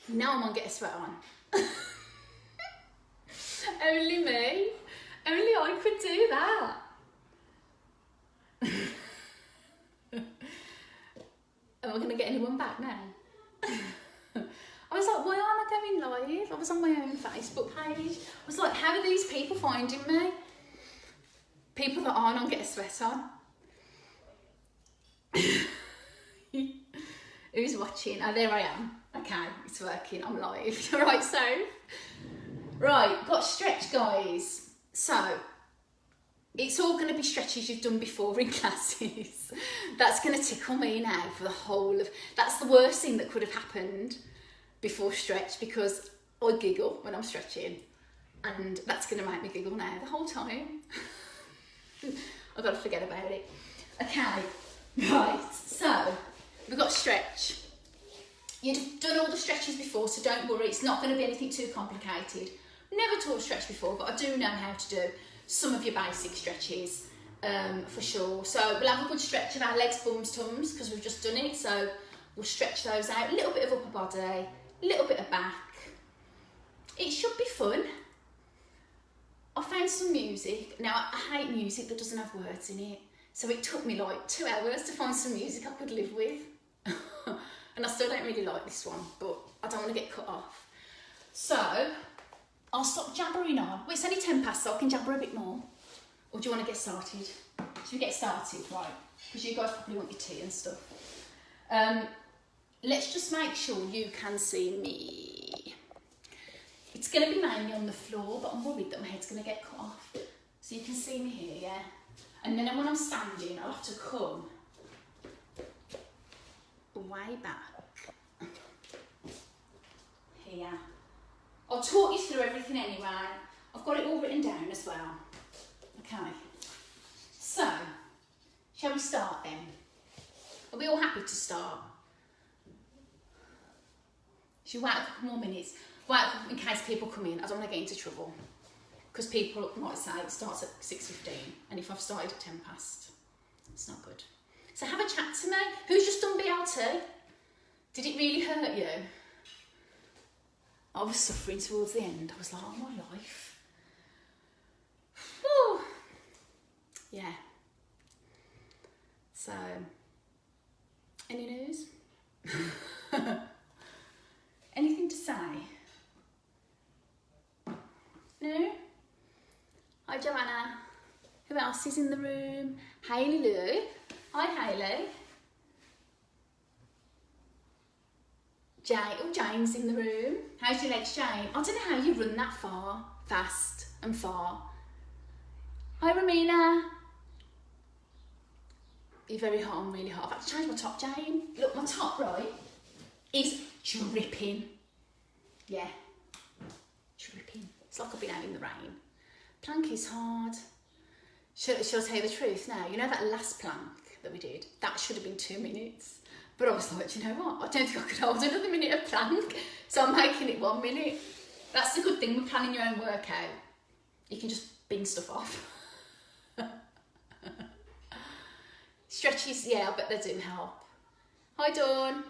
Now I'm gonna get a sweat on. Only me. Only I could do that. Am I gonna get anyone back now? I was like, why aren't I going live? I was on my own Facebook page. I was like, how are these people finding me? People that aren't on Get a Sweat On. Who's watching? Oh, there I am. Okay, it's working. I'm live. Right, so. Right, got stretch, guys. So, it's all going to be stretches you've done before in classes. That's going to tickle me now for the whole of... That's the worst thing that could have happened before stretch, because I giggle when I'm stretching. And that's going to make me giggle now the whole time. I've got to forget about it. Okay, right, so we've got stretch. You've done all the stretches before, so don't worry, it's not going to be anything too complicated. Never taught stretch before, but I do know how to do some of your basic stretches for sure. So we'll have a good stretch of our legs, bums, tums, because we've just done it. So we'll stretch those out, a little bit of upper body, a little bit of back. It should be fun. I found some music. Now, I hate music that doesn't have words in it. So it took me like 2 hours to find some music I could live with. And I still don't really like this one, but I don't want to get cut off. So, I'll stop jabbering on. Well, it's only 10 past, so I can jabber a bit more. Or do you want to get started? Should we get started? Right. Because you guys probably want your tea and stuff. Let's just make sure you can see me. It's going to be mainly on the floor, but I'm worried that my head's going to get cut off. So you can see me here, yeah? And then when I'm standing, I'll have to come way back. Here. I'll talk you through everything anyway. I've got it all written down as well. Okay. So, shall we start then? Are we all happy to start? Should we wait a couple more minutes? Wait in case people come in. I don't want to get into trouble. Because people might say it starts at 6:15, and if I've started at 10 past, it's not good. So have a chat to me. Who's just done BLT? Did it really hurt you? I was suffering towards the end. I was like, oh, my life. Whew. Yeah. So, any news? Anything to say? No? Hi, Joanna. Who else is in the room? Hayley Lou. Hi, Hayley. Jane. Oh, Jane's in the room. How's your legs, Jane? I don't know how you run that fast and far. Hi, Romina. You're very hot and really hot. I've had to change my top, Jane. Look, my top, right, is dripping. Yeah. Dripping. It's like I've been out in the rain. Plank is hard. Shall I tell you the truth now? You know that last plank that we did? That should have been 2 minutes. But I was like, do you know what? I don't think I could hold another minute of plank. So I'm making it 1 minute. That's the good thing with planning your own workout. You can just bin stuff off. Stretches, yeah, I bet they do help. Hi, Dawn.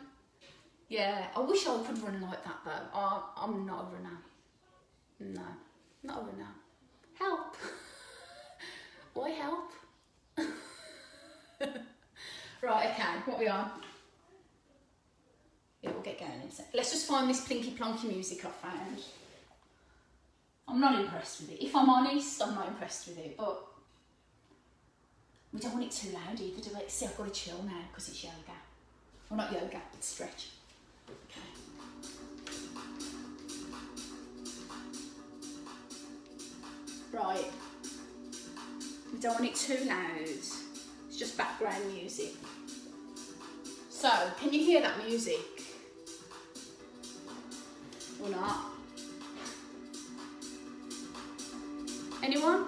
Yeah, I wish I could run like that though. I'm not a runner. No, not a runner. Help. Why help? Right, okay, what are we on? Yeah, we'll get going in a sec. Let's just find this plinky plonky music I found. I'm not impressed with it. If I'm honest, I'm not impressed with it, but we don't want it too loud either, do we? See, I've got to chill now because it's yoga. Well, not yoga, it's stretch. Okay. Right. We don't want it too loud. It's just background music. So, can you hear that music? Or not? Anyone?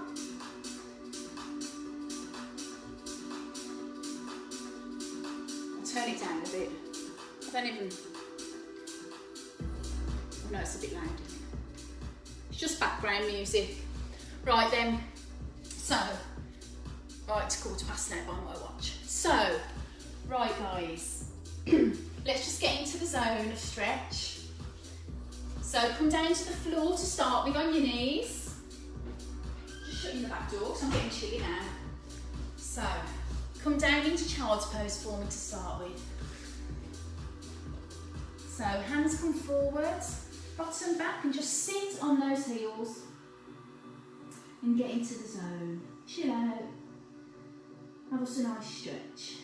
I'll turn it down a bit. I don't even... Oh no, it's a bit loud. It's just background music. Right then. So, right, it's 1:15 now by my watch. So, right guys, let's just get into the zone of stretch. So come down to the floor to start with on your knees. Just shutting the back door because I'm getting chilly now. So come down into child's pose for me to start with. So hands come forward, bottom back, and just sit on those heels and get into the zone. Chill out. Have us a nice stretch.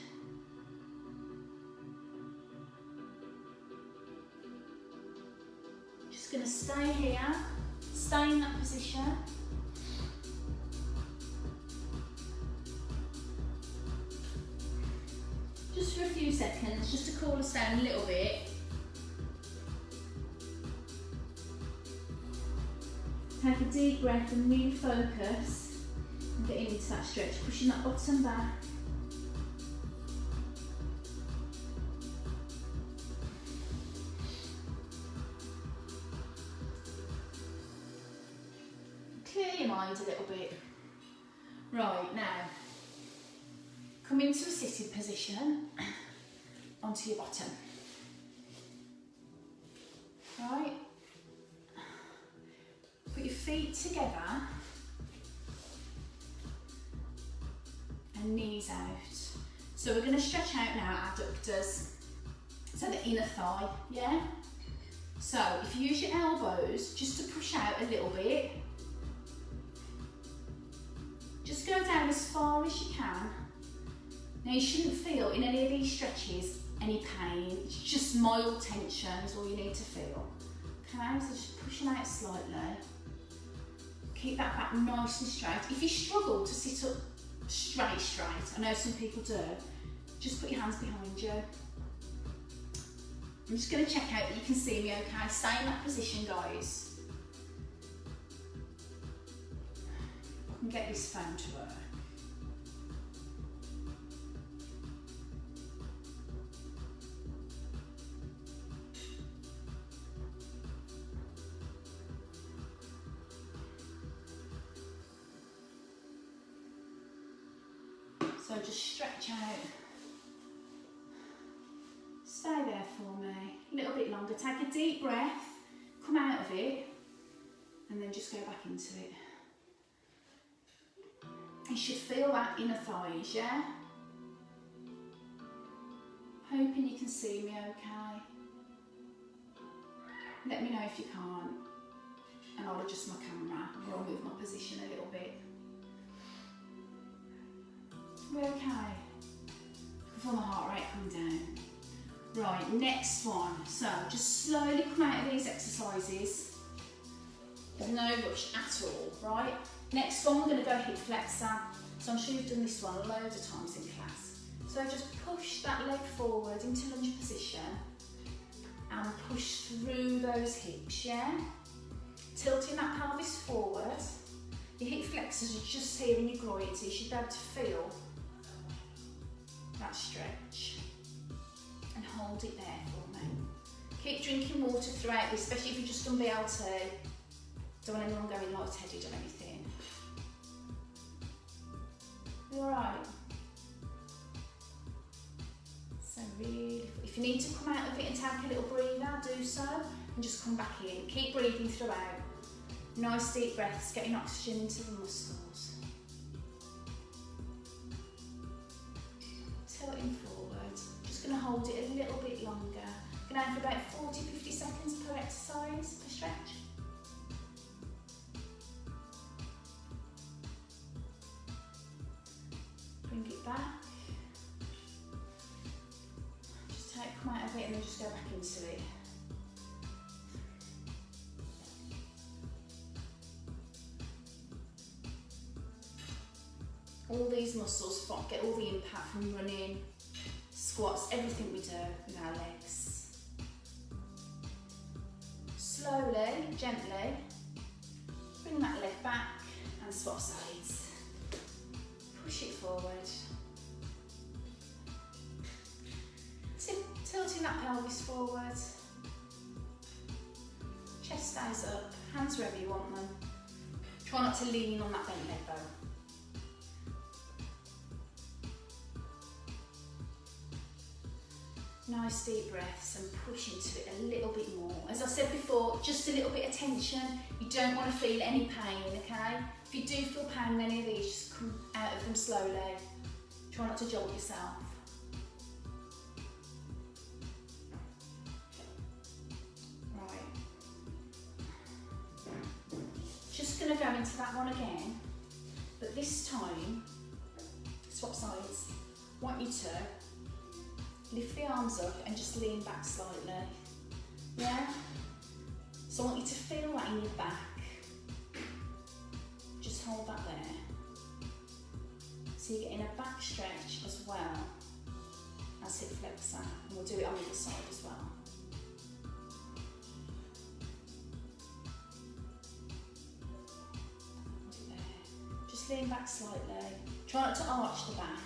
Just going to stay here, stay in that position. Just for a few seconds, just to cool us down a little bit. Take a deep breath and really focus and get into that stretch, pushing that bottom back. Clear your mind a little bit. Right, now, come into a sitting position onto your bottom. Right. Put your feet together and knees out. So we're going to stretch out now our adductors, so the inner thigh, yeah? So if you use your elbows just to push out a little bit, just go down as far as you can. Now you shouldn't feel in any of these stretches any pain, it's just mild tension is all you need to feel. Okay, so just pushing out slightly. Keep that back nice and straight. If you struggle to sit up straight, I know some people do, just put your hands behind you. I'm just going to check out that you can see me okay. Stay in that position, guys. I can get this phone to work. So just stretch out, stay there for me, a little bit longer, take a deep breath, come out of it and then just go back into it. You should feel that inner thighs, yeah? Hoping you can see me okay. Let me know if you can't and I'll adjust my camera or I'll move my position a little bit. We're okay. Before my heart rate come down. Right, next one. So just slowly come out of these exercises. There's no rush at all, right? Next one, we're going to go hip flexor. So I'm sure you've done this one loads of times in class. So just push that leg forward into lunge position and push through those hips, yeah? Tilting that pelvis forward. Your hip flexors are just here in your groin, so you should be able to feel that stretch and hold it there for me. Keep drinking water throughout this, especially if you've just done BLT. Don't want anyone going light-headed or anything. You alright? So really, if you need to come out of it and take a little breather, do so and just come back in. Keep breathing throughout. Nice deep breaths, getting oxygen into the muscles. Tilting forward. Just going to hold it a little bit longer. Going to have for about 40-50 seconds per exercise, per stretch. Bring it back. Just come out of it and then just go back into it. All these muscles get all the impact from running, squats, everything we do with our legs. Slowly, gently, bring that leg back and swap sides. Push it forward. Tilting that pelvis forward. Chest stays up, hands wherever you want them. Try not to lean on that bent leg though. Nice deep breaths and push into it a little bit more. As I said before, just a little bit of tension. You don't want to feel any pain, okay? If you do feel pain in any of these, just come out of them slowly. Try not to jolt yourself. Right. Just going to go into that one again, but this time, swap sides. I want you to lift the arms up and just lean back slightly. Yeah? So I want you to feel that in your back. Just hold that there. So you're getting a back stretch as well as hip flexor. And we'll do it on the other side as well. There. Just lean back slightly. Try not to arch the back.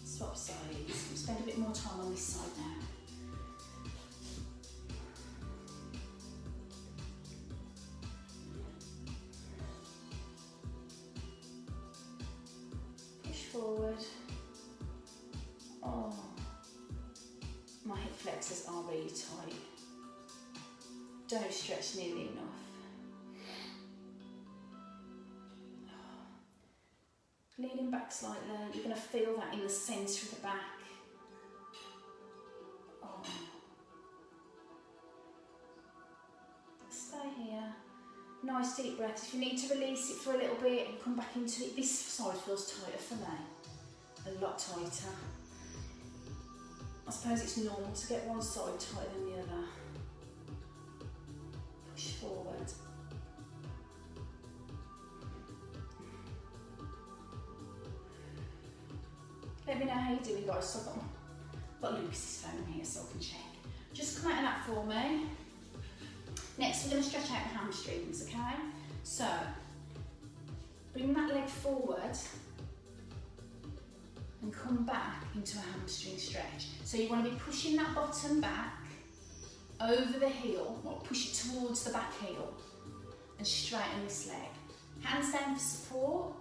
Swap sides. We'll spend a bit more time on this side now. Push forward. Oh, my hip flexors are really tight. Don't stretch nearly enough. Leaning back slightly, you're going to feel that in the centre of the back. Oh. Stay here. Nice deep breath. If you need to release it for a little bit and come back into it, this side feels tighter for me. A lot tighter. I suppose it's normal to get one side tighter than the other. Push forward. Let me know how you're doing, guys. So I've got Lucas's phone here so I can check. Just come out of that for me. Next, we're going to stretch out the hamstrings, okay? So, bring that leg forward and come back into a hamstring stretch. So you want to be pushing that bottom back over the heel, or push it towards the back heel and straighten this leg. Hands down for support.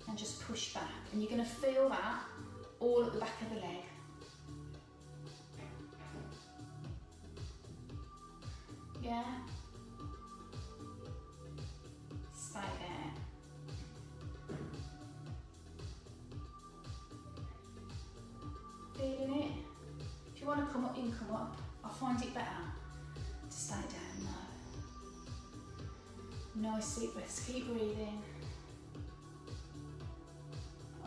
And just push back, and you're going to feel that all at the back of the leg. Yeah? Stay there. Feeling it? If you want to come up, you can come up. I find it better to stay down though. Nice deep breaths, keep breathing.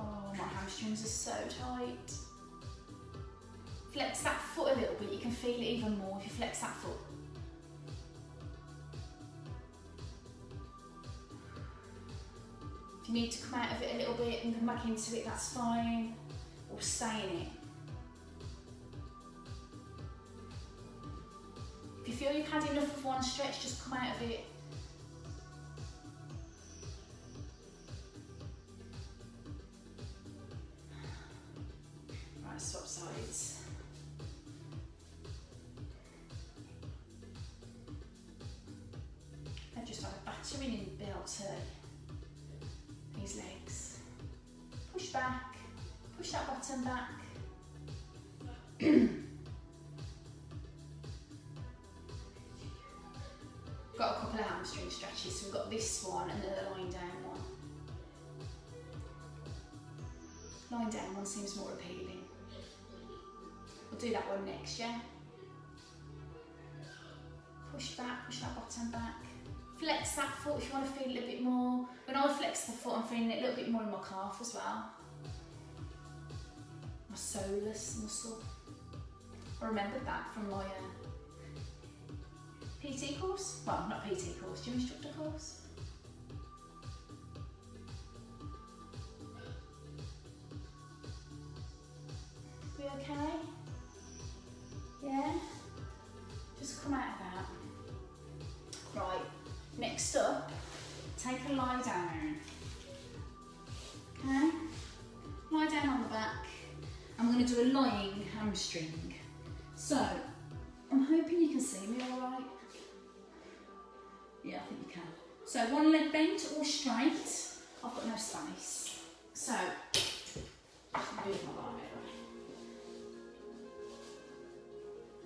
Oh, my hamstrings are so tight. Flex that foot a little bit, you can feel it even more if you flex that foot. If you need to come out of it a little bit and come back into it, that's fine. Or stay in it. If you feel you've had enough of one stretch, just come out of it. Swap sides. I've just had a battering in built these legs. Push back, push that bottom back. Got a couple of hamstring stretches, so we've got this one and then the lying down one. Lying down one seems more appealing. We'll do that one next, yeah? Push back, push that bottom back. Flex that foot if you want to feel a little bit more. When I flex the foot, I'm feeling it a little bit more in my calf as well. My soleus muscle. I remembered that from my PT course. Well, not PT course, gym instructor course. We okay? Yeah? Just come out of that. Right, next up, take a lie down. Okay? Lie down on the back. I'm going to do a lying hamstring. So, I'm hoping you can see me all right. Yeah, I think you can. So one leg bent or straight. I've got no space. So, move my arm out.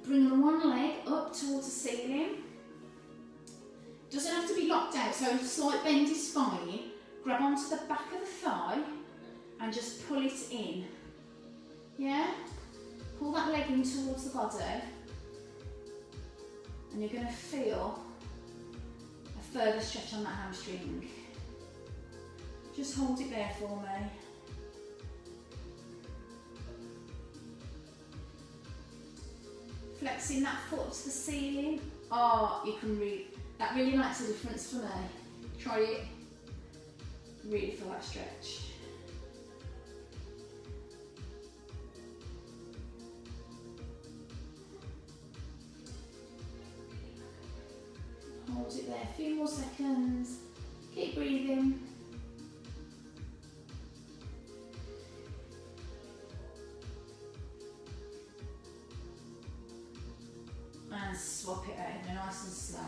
Bring the one leg up towards the ceiling. Doesn't have to be locked out, so a slight bend is fine. Grab onto the back of the thigh and just pull it in. Yeah? Pull that leg in towards the body. And you're going to feel a further stretch on that hamstring. Just hold it there for me. Flexing that foot up to the ceiling. Oh, you can really, that really makes a difference for me. Try it. Really feel that stretch. Hold it there, a few more seconds. Keep breathing. And swap it over nice and slow.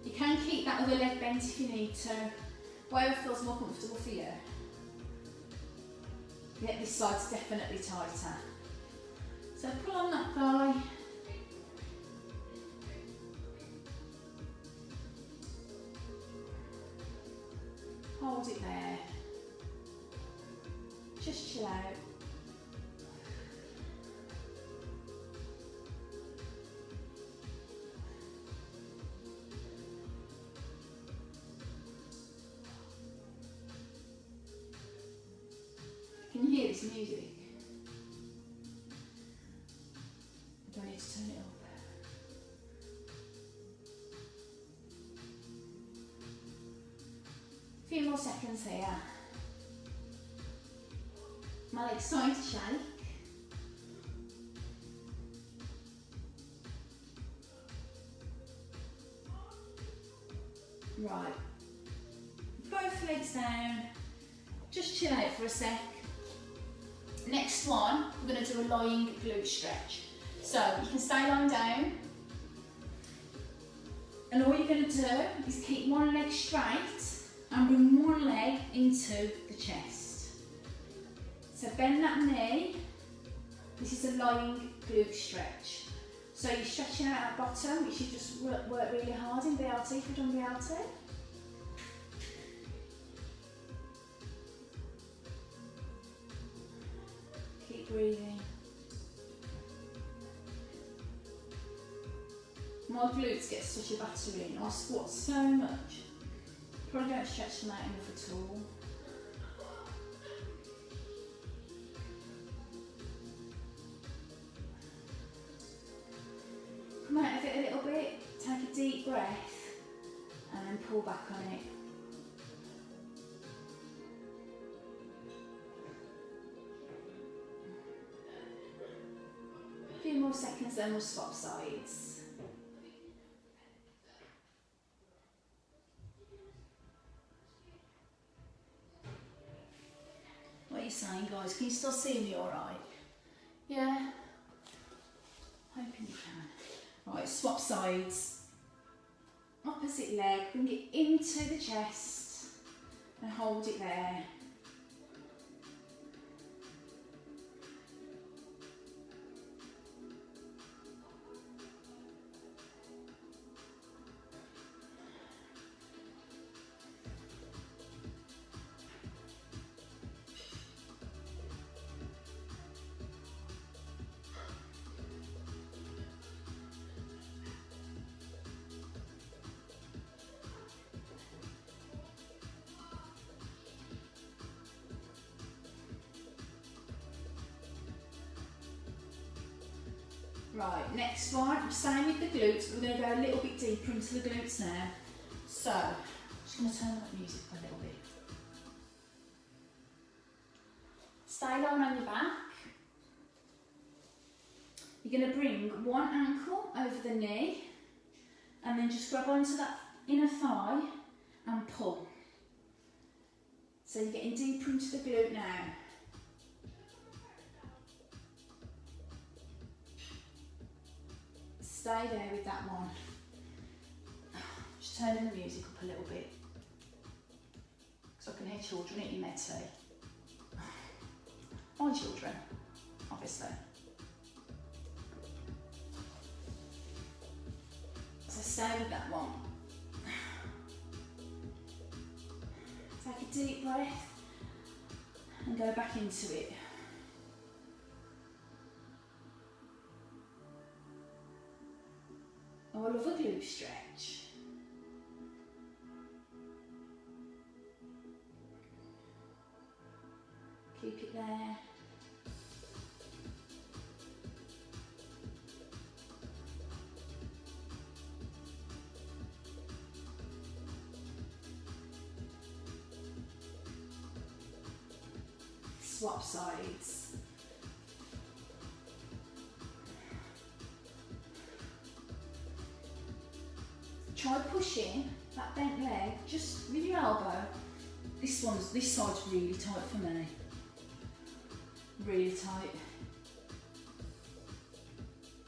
You can keep that other leg bent if you need to. Whatever feels more comfortable for you. Yeah, this side's definitely tighter. So pull on that thigh. Hold it there. Just chill out. Can you hear this music? Do I need to turn it up? A few more seconds here. My leg's starting to shake. Right. Both legs down. Just chill out for a sec. Next one, we're going to do a lying glute stretch. So you can stay lying down, and all you're going to do is keep one leg straight and bring one leg into the chest. So bend that knee. This is a lying glute stretch. So you're stretching out at bottom, which you just work really hard in BLT if you've done BLT. Breathing. My glutes get such a battering. I squat so much. Probably don't stretch them out enough at all. Come out of it a little bit. Take a deep breath and then pull back on it. Few more seconds, then we'll swap sides. What are you saying, guys? Can you still see me all right? Yeah? Hoping you can. Right, swap sides. Opposite leg, bring it into the chest and hold it there. Right, next one, I'm staying with the glutes, but we're going to go a little bit deeper into the glutes now. So, I'm just going to turn that music a little bit. Stay lying on your back. You're going to bring one ankle over the knee, and then just grab onto that inner thigh and pull. So you're getting deeper into the glute now. Stay there with that one. Just turning the music up a little bit, because I can hear children eating their tea. My children, obviously. So stay with that one. Take a deep breath and go back into it. Oh, I love a glute stretch. Keep it there. Swap sides. Try pushing that bent leg just with your elbow. This side's really tight for me. Really tight.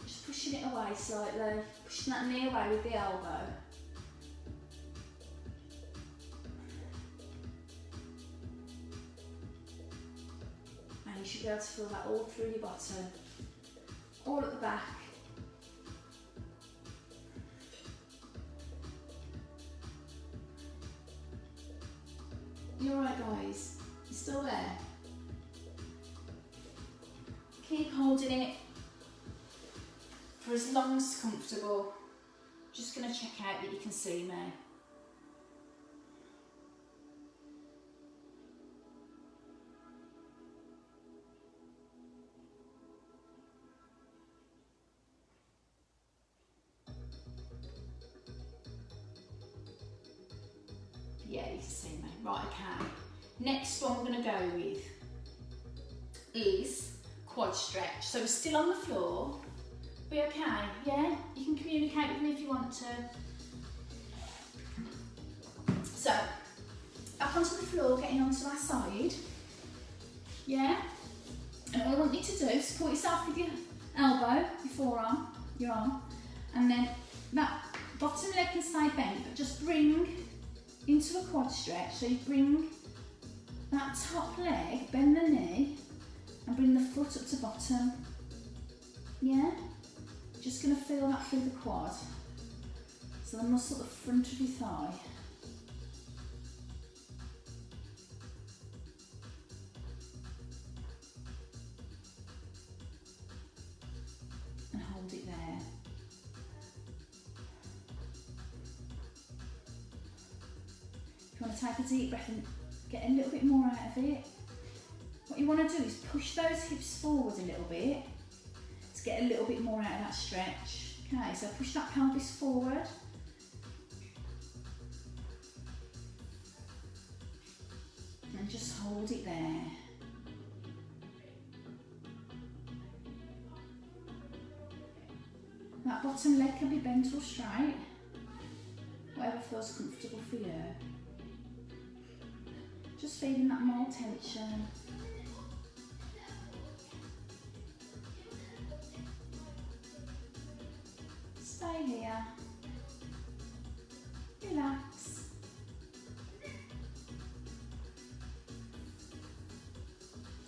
Just pushing it away slightly. Pushing that knee away with the elbow. And you should be able to feel that all through your bottom. All at the back. You're right, guys. You're still there. Keep holding it for as long as comfortable. Just going to check out that you can see me. Yeah, you can see me. Right, okay. Next one we're going to go with is quad stretch. So we're still on the floor. Be okay, yeah? You can communicate with me if you want to. So, up onto the floor, getting onto our side. Yeah? And all I want you to do is support yourself with your elbow, your forearm, your arm, and then that bottom leg can stay bent, but just bring into a quad stretch. So you bring that top leg, bend the knee, and bring the foot up to bottom. Yeah? Just going to feel that through the quad. So the muscle at the front of your thigh. And hold it there. If you want to take a deep breath and get a little bit more out of it, what you want to do is push those hips forward a little bit to get a little bit more out of that stretch. Okay, so push that pelvis forward. And just hold it there. That bottom leg can be bent or straight, whatever feels comfortable for you. Just feeling that more tension. Stay here. Relax.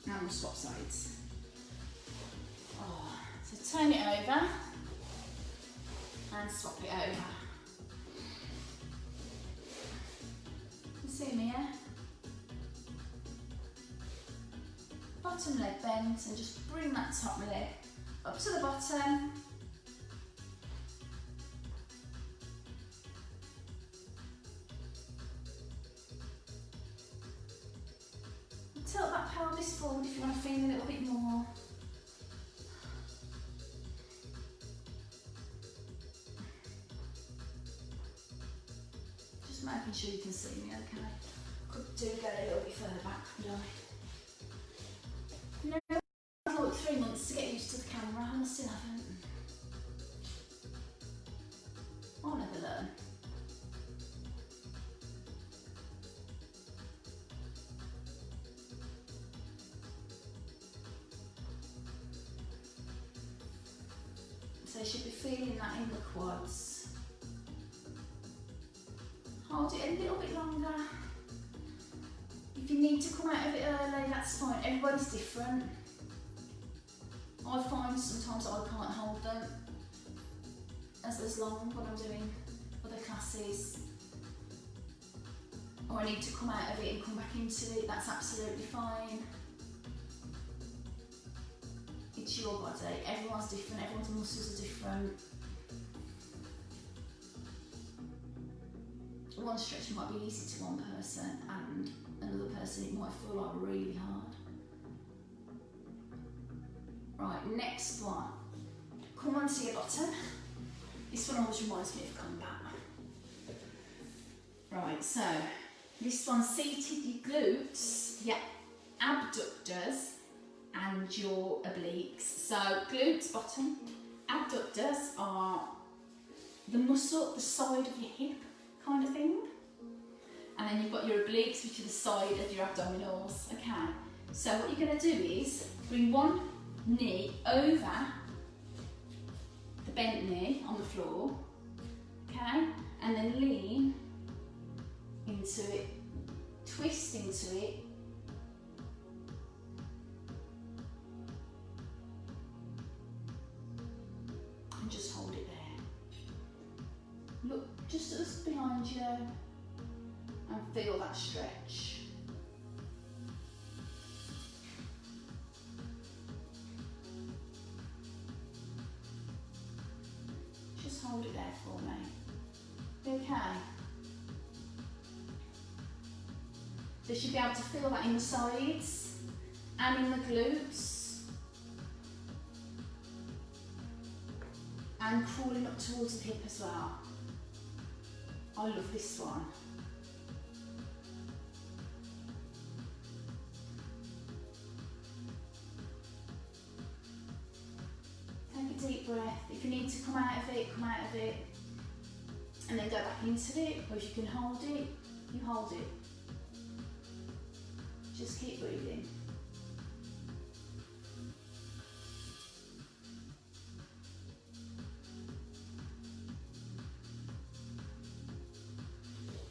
Now we'll swap sides. Oh, so turn it over and swap it over. You see me, yeah? Bottom leg bent and just bring that top leg up to the bottom. Tilt that pelvis forward if you want to feel a little bit more. Just making sure you can see me okay. Could do go a little bit further back, could I? You know, I've got 3 months to get used to the camera and I still haven't. I'll never learn. So you should be feeling that in the quads. hold it a little bit longer. If you need to come out of it early, that's fine. Everybody's different. I find sometimes I can't hold them as long when I'm doing other classes. Or I need to come out of it and come back into it, that's absolutely fine. It's your body, everyone's different, everyone's muscles are different. One stretch might be easy to one person and another person it might feel like really hard. Right, next one. Come on to your bottom. This one always reminds me of combat. Right, so this one seated your glutes, your abductors and your obliques. So glutes bottom, abductors are the muscle at the side of your hip kind of thing. And then you've got your obliques, which are the side of your abdominals, okay? So what you're gonna do is bring one knee over the bent knee on the floor, okay? And then lean into it, twist into it, and just hold it there. Look just behind you and feel that stretch. Just hold it there for me. Okay. So you should be able to feel that in the sides and in the glutes. And crawling up towards the hip as well. I love this one. Take a deep breath. If you need to come out of it, come out of it. And then go back into it, or if you can hold it, you hold it. Just keep breathing.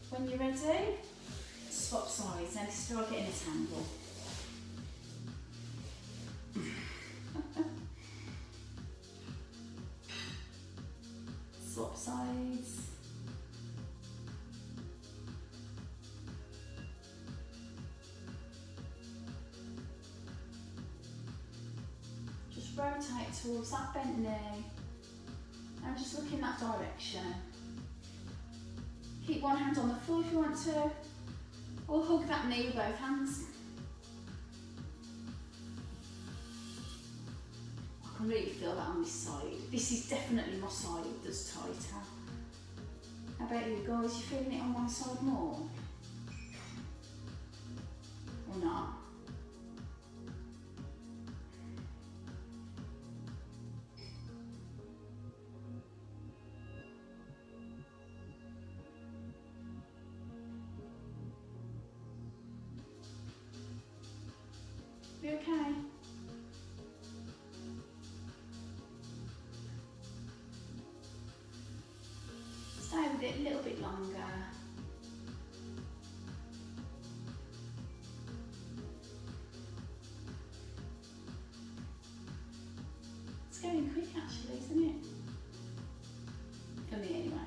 When you're ready, swap sides. Now this is where I get in a tangle. Swap sides. Just rotate towards that bent knee and just look in that direction. Keep one hand on the floor if you want to, or hug that knee with both hands. I can really feel that on this side. This is definitely my side that's tighter. How about you guys? You feeling it on one side more? Or not? You okay? Stay with it a little bit longer. It's going quick actually, isn't it? For me anyway.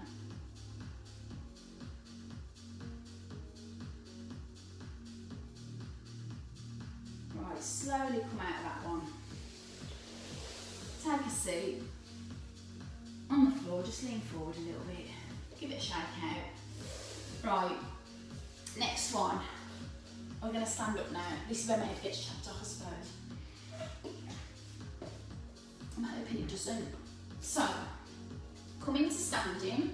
Right, slowly come out of that one. Take a seat on the floor, just lean forward a little bit. Give it a shake out. Right, next one. I'm going to stand up now. This is where my head gets chopped off, I suppose. I'm hoping it doesn't. So, come into standing.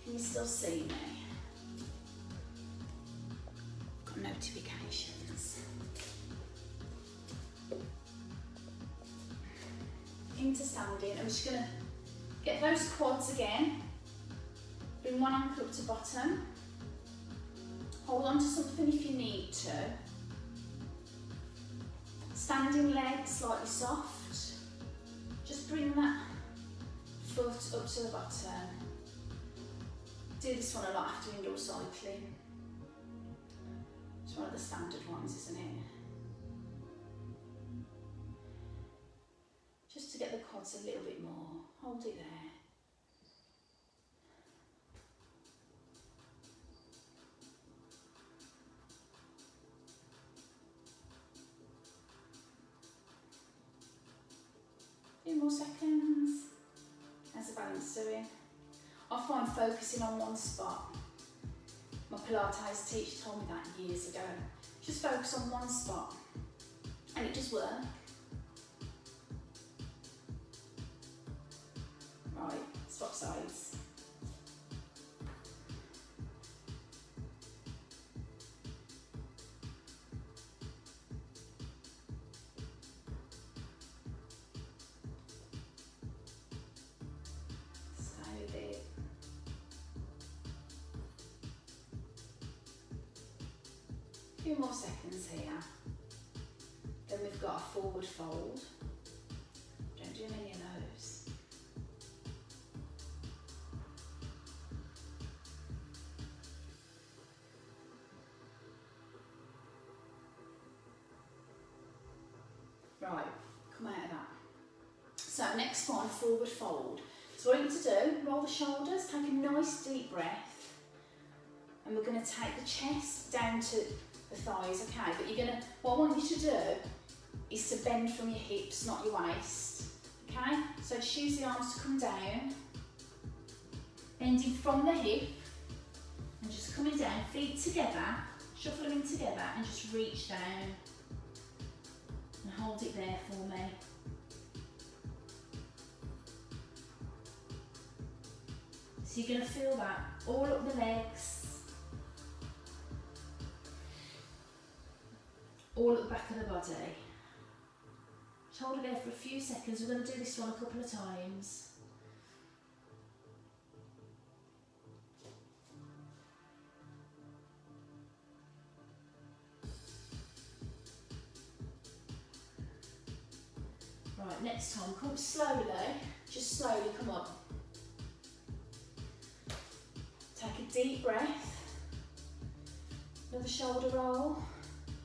Can you still see me? Got notifications. Into standing. I'm just going to get those quads again. Bring one ankle up to bottom. Hold on to something if you need to. Standing leg slightly soft. Just bring that foot up to the bottom. Do this one a lot after indoor cycling. It's one of the standard ones, isn't it? Just to get the quads a little bit more. Hold it there. A few more seconds. How's the balance doing? I find focusing on one spot. My Pilates teacher told me that years ago. Just focus on one spot and it just works. Right, swap sides. Stay with it. A few more seconds here. Then we've got a forward fold. Don't do many of those. Right, come out of that. So next one, forward fold. So what I need to do, roll the shoulders, take a nice deep breath, and we're going to take the chest down to the thighs, okay? But you're going to, what I want you to do is to bend from your hips, not your waist, okay? So just use the arms to come down, bending from the hip, and just coming down, feet together, shuffle them in together, and just reach down. And hold it there for me. So you're going to feel that all up the legs, all at the back of the body. Just hold it there for a few seconds. We're going to do this one a couple of times. Right, next time, come slowly, just slowly come up. Take a deep breath, another shoulder roll,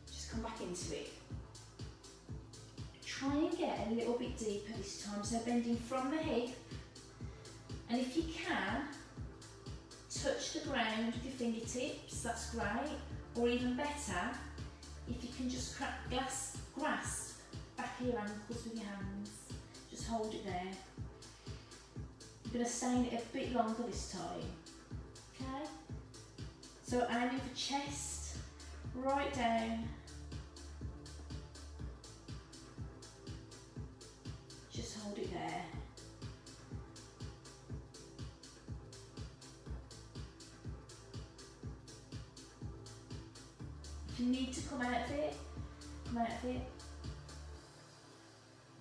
just come back into it. Try and get a little bit deeper this time, so bending from the hip, and if you can, touch the ground with your fingertips, that's great, or even better, if you can just grasp back of your ankles with your hands. Just hold it there. You're going to stay in it a bit longer this time. Okay? So aiming for chest, right down. Just hold it there. If you need to come out of it, come out of it.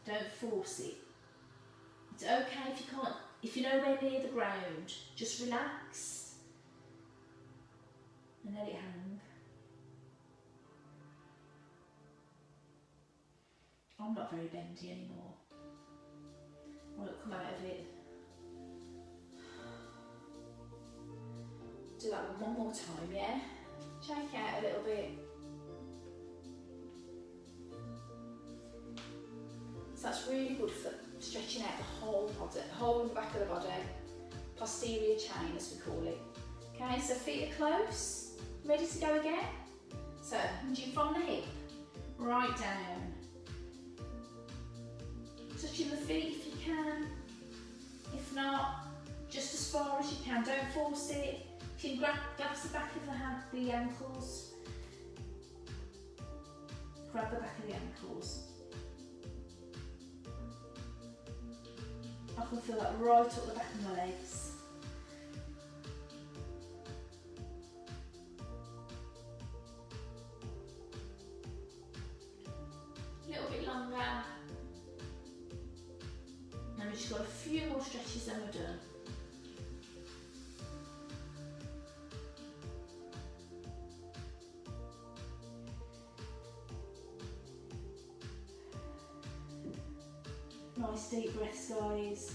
Don't force it. It's okay if you can't, if you're nowhere near the ground, just relax and let it hang. I'm not very bendy anymore. Right, come out of it. Do that one more time, yeah? Shake out a little bit. So that's really good for stretching out the whole body, the whole of the back of the body, posterior chain as we call it. Okay, so feet are close, ready to go again. So hinging from the hip, right down. Touching the feet if you can. If not, just as far as you can, don't force it. You can grasp the back of the ankles. Grab the back of the ankles. I can feel that right up the back of my legs. A little bit longer. And we've just got a few more stretches then we're done. Nice deep breaths, guys.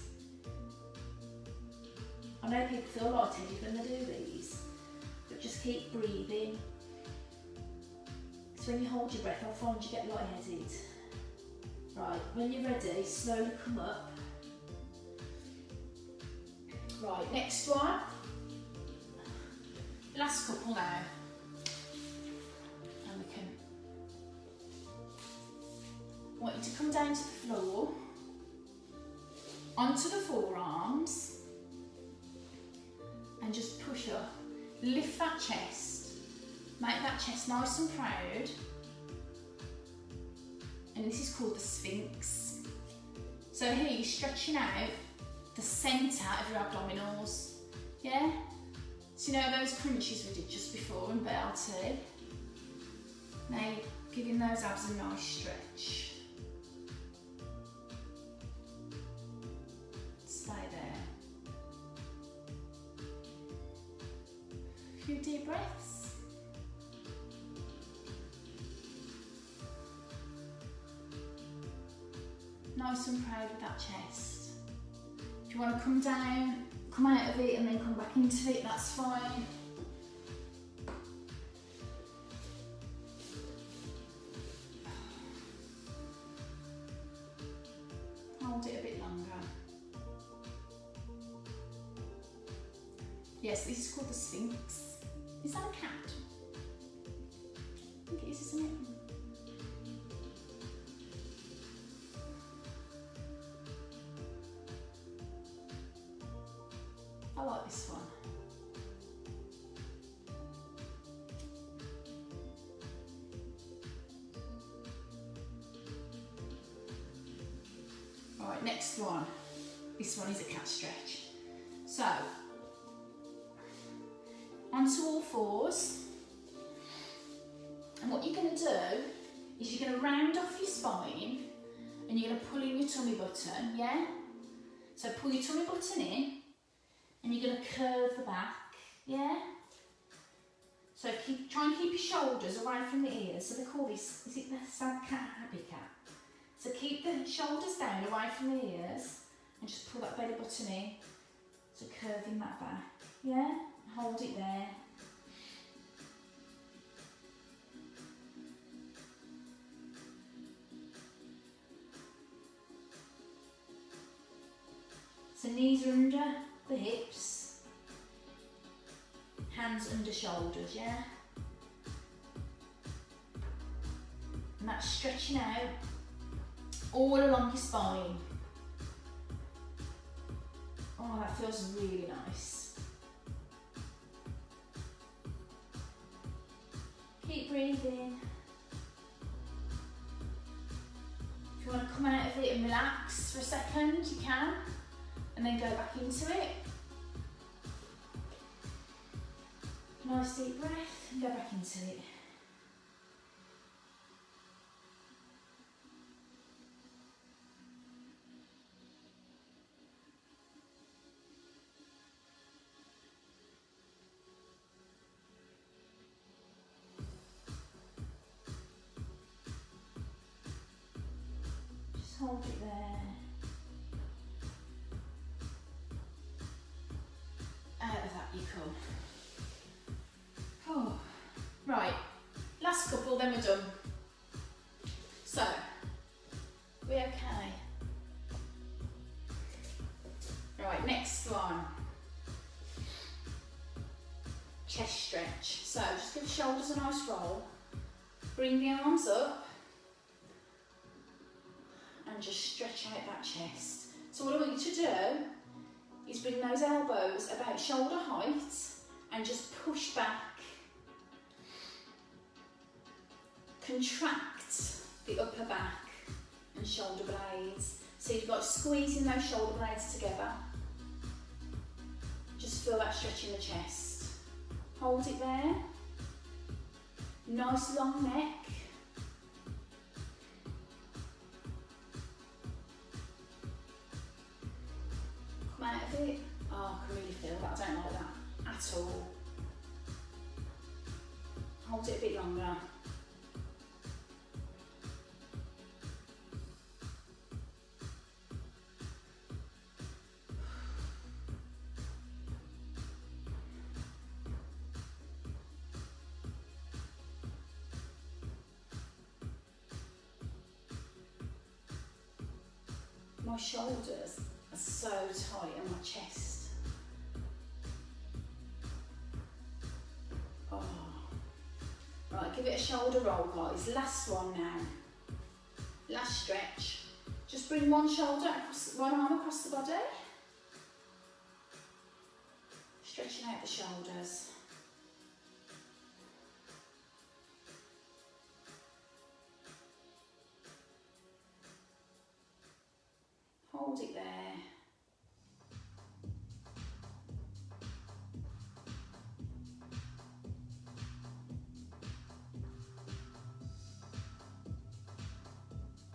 I know people feel lightheaded when they do these, but just keep breathing. So when you hold your breath, I'll find you get lightheaded. Right, when you're ready, slowly come up. Right, next one. Last couple now. And we can, I want you to come down to the floor, onto the forearms, and just push up. Lift that chest, make that chest nice and proud. And this is called the Sphinx. So here you're stretching out the centre of your abdominals, yeah? So you know those crunches we did just before in BLT? Now you're giving those abs a nice stretch. Stay there. A few deep breaths. Nice and proud with that chest. If you want to come down, come out of it and then come back into it, that's fine. Hold it a bit longer. Yes, this is called the Sphinx. Is that a cat? I think it is, isn't it? I like this one. Alright, next one. This one is a cat stretch. So, onto all fours. And what you're going to do is you're going to round off your spine and you're going to pull in your tummy button, yeah? So pull your tummy button in. And you're going to curve the back, yeah? So try and keep your shoulders away from the ears. So they call this, is it the sad cat, happy cat? So keep the shoulders down away from the ears and just pull that belly button in. So curving that back, yeah? Hold it there. So knees are under the hips, hands under shoulders, yeah? And that's stretching out all along your spine. Oh, that feels really nice. Keep breathing. If you want to come out of it and relax for a second, you can. And then go back into it. Nice deep breath and go back into it. Just hold it there. Out of that you come. Oh. Right, last couple, then we're done. So, we okay? Right, next one. Chest stretch. So just give the shoulders a nice roll. Bring the arms up and just stretch out that chest. So what I want you to do is bring those elbows about shoulder height and just push back. Contract the upper back and shoulder blades. So you've got squeezing those shoulder blades together. Just feel that stretch in the chest. Hold it there. Nice long neck. Come out of it. Oh, I can really feel that. I don't like that at all. Hold it a bit longer. My shoulders are so tight and my chest. Oh. Right, give it a shoulder roll, guys. Last one now. Last stretch. Just bring one shoulder across, one arm across the body. Stretching out the shoulders. Hold it there.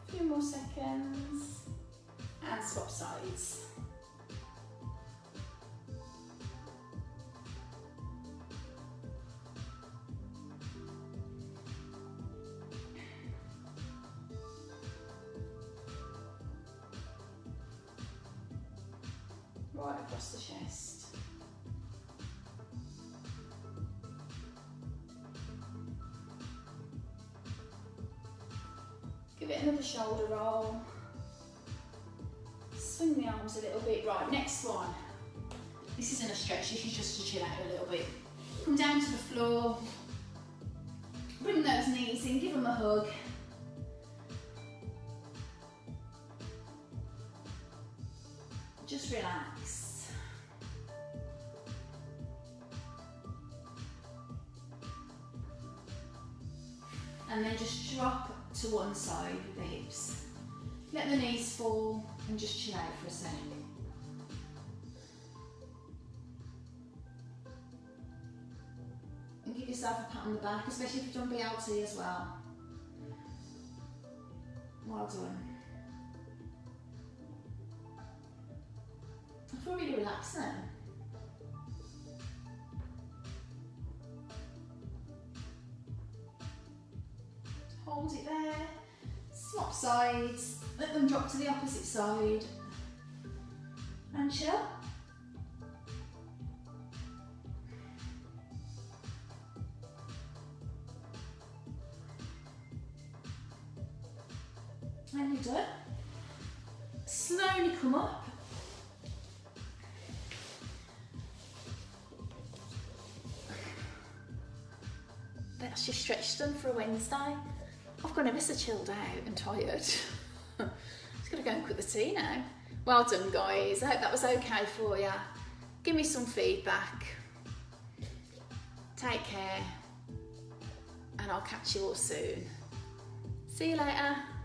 A few more seconds. And swap sides. Right across the chest. Give it another shoulder roll. Swing the arms a little bit. Right, next one. This isn't a stretch, this is just to chill out a little bit. Come down to the floor. Bring those knees in, give them a hug. Just relax. And then just drop to one side with the hips. Let the knees fall and just chill out for a sec. And give yourself a pat on the back, especially if you've done BLT as well. Well done. I feel really relaxed then. Hold it there. Swap sides. Let them drop to the opposite side. And chill. And you're done. Slowly come up. That's your stretch done for a Wednesday. I've gone ever so chilled out and tired. Just gotta go and cook the tea now. Well done, guys. I hope that was okay for you. Give me some feedback. Take care. And I'll catch you all soon. See you later.